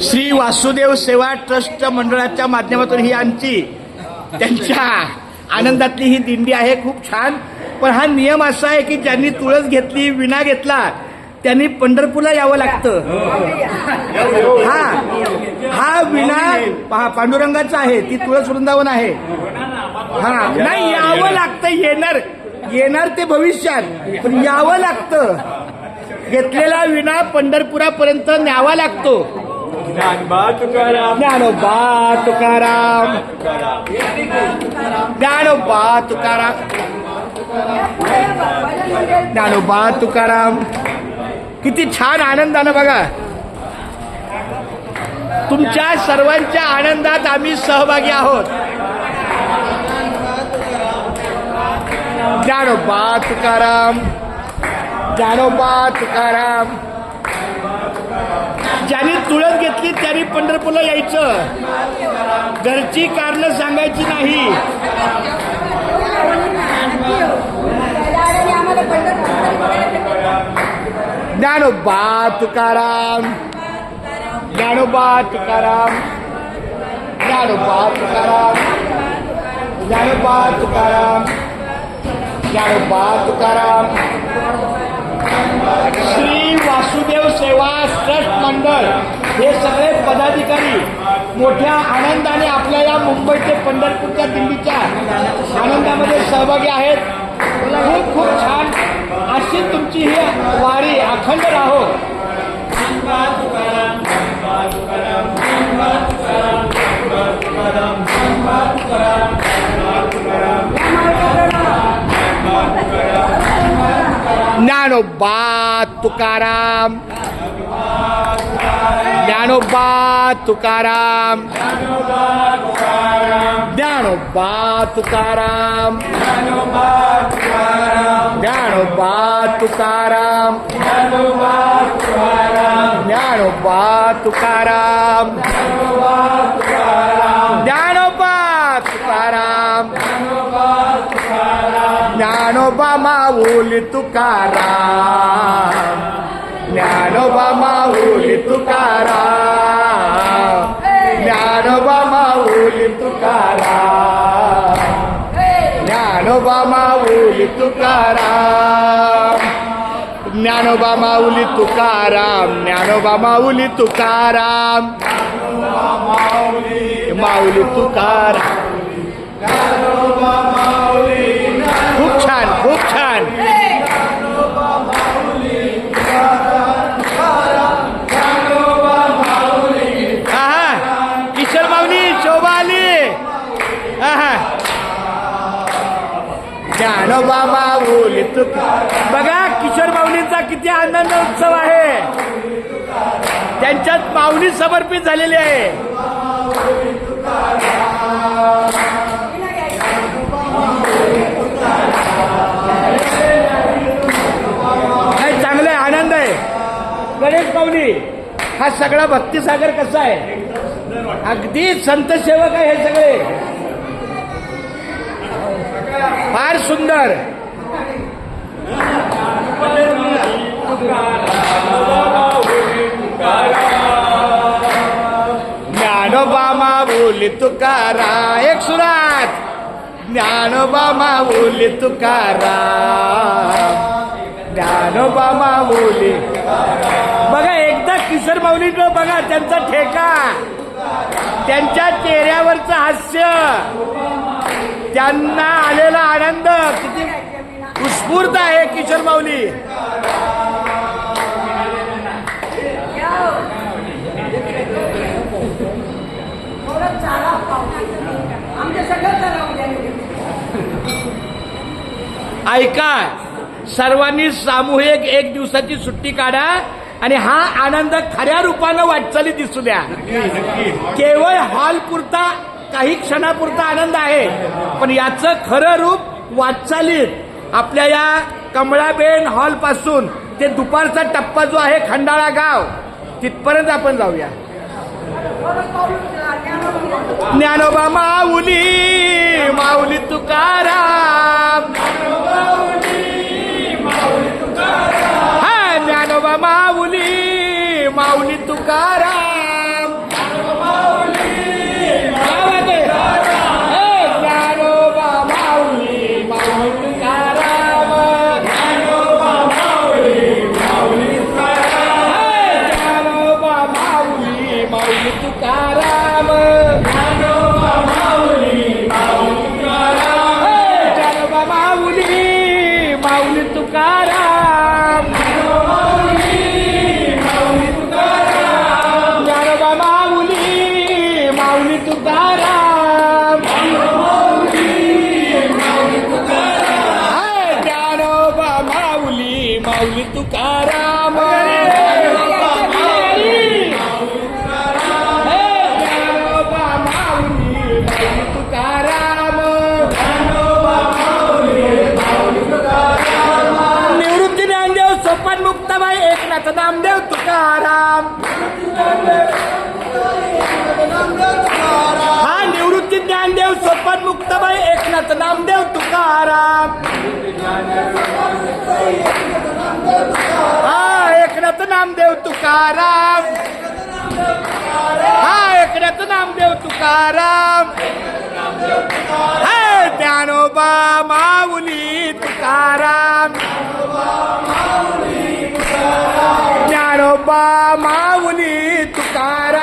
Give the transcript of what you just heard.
श्री वासुदेव सेवा ट्रस्ट मंडळाच्या माध्यमातून ही आमची त्यांच्या आनंदातली ही दिंडी आहे. खूप छान. पण हा नियम असा आहे की ज्यांनी तुळस घेतली, विणा घेतला, त्यांनी पंढरपूरला यावं लागतं. हा विणा पांडुरंगाचा आहे, ती तुळस वृंदावन आहे. नाही, यावं लागतं. येणार ते भविष्यात, पण यावं लागतं. घेतलेला विणा पंढरपुरापर्यंत न्यावा लागतो. ज्ञानोबा तुकाराम, ज्ञानोबा तुकाराम, ज्ञानोबा तुकाराम, ज्ञानोबा तुकाराम. किती छान आनंदानं बघा. तुमच्या सर्वांच्या आनंदात आम्ही सहभागी आहोत. ज्ञानोबा तुकाराम, ज्ञानोबा तुकाराम. ज्यांनी तुळस घेतली त्यांनी पंढरपूरला यायचं. घरची कारणं सांगायची नाही. ज्ञानोबा तुकाराम, ज्ञानोबा तुकाराम, ज्ञानोबा तुकाराम, ज्ञानोबा तुकाराम, ज्ञानोबा तुकाराम. श्री वासुदेव सेवा ट्रस्ट मंडळ हे सगळे पदाधिकारी मोठ्या आनंदाने आपल्या या मुंबई ते पंढरपूरच्या दिंडीच्या आनंदामध्ये सहभागी आहेत. खूप खूप छान. अशी तुमची ही वारी अखंड राहो. ज्ञानोबा तुकाराम, ज्ञानोबा तुकाराम, ज्ञानोबा तुकाराम, ज्ञानोबा तुकाराम, ज्ञानोबा तुकाराम, ज्ञानोबा तुकाराम, ज्ञानोबा माऊली तुकाराम, ज्ञानोबा माऊली तुकाराम, ज्ञानोबा माऊली तुकाराम, ज्ञानोबा माऊली तुकाराम, ज्ञानोबा माऊली तुकाराम, ज्ञानोबा माऊली तुकाराम, माऊली तुकाराम. खूप छान, खूप छान. किशोर माऊली शोभा आली. ज्ञानोबा माऊली तुकाराम. बघा किशोर माऊलींचा किती आनंद उत्सव आहे. त्यांच्यात माऊली समर्पित झालेली आहे. चांगलं आहे, आनंद आहे. गणेश माऊली हा सगळा भक्तिसागर कसा आहे. अगदी संत सेवक आहे हे सगळे. फार सुंदर. ज्ञानोबा माऊली तुकाराम. एक सुरात. ज्ञानोबा माऊली तुकाराम, ज्ञानोबा माऊली. बघा एकदा किशोर माऊलींकडे बघा, त्यांचा ठेका, त्यांच्या चेहऱ्यावरचं हास्य, त्यांना आलेला आनंद किती उत्स्फूर्त आहे. किशोर माऊली ऐका, सर्वांनी सामूहिक एक दिवसाची सुट्टी काढा आणि हा आनंद खऱ्या रूपानं वाटचाली दिसू द्या. केवळ हॉल पुरता काही क्षणापुरता आनंद आहे, पण याचं खरं रूप वाटचालीत आपल्या या कमळाबेन हॉल पासून ते दुपारचा टप्पा जो आहे खंडाळा गाव, तिथपर्यंत आपण जाऊया. ज्ञानोबा माऊली, माऊली तुकाराम, हा ज्ञानोबा माऊली, माऊली तुकाराम. हा निवृत्ती ज्ञानदेव सोपान मुक्ताबाई एकनाथ नामदेव तुकाराम. हा एकनाथ नामदेव तुकाराम. हा एकनाथ नामदेव तुकाराम. हे ज्ञानोबा माऊली तुकाराम. ज्ञानोबा माऊली तुकाराम.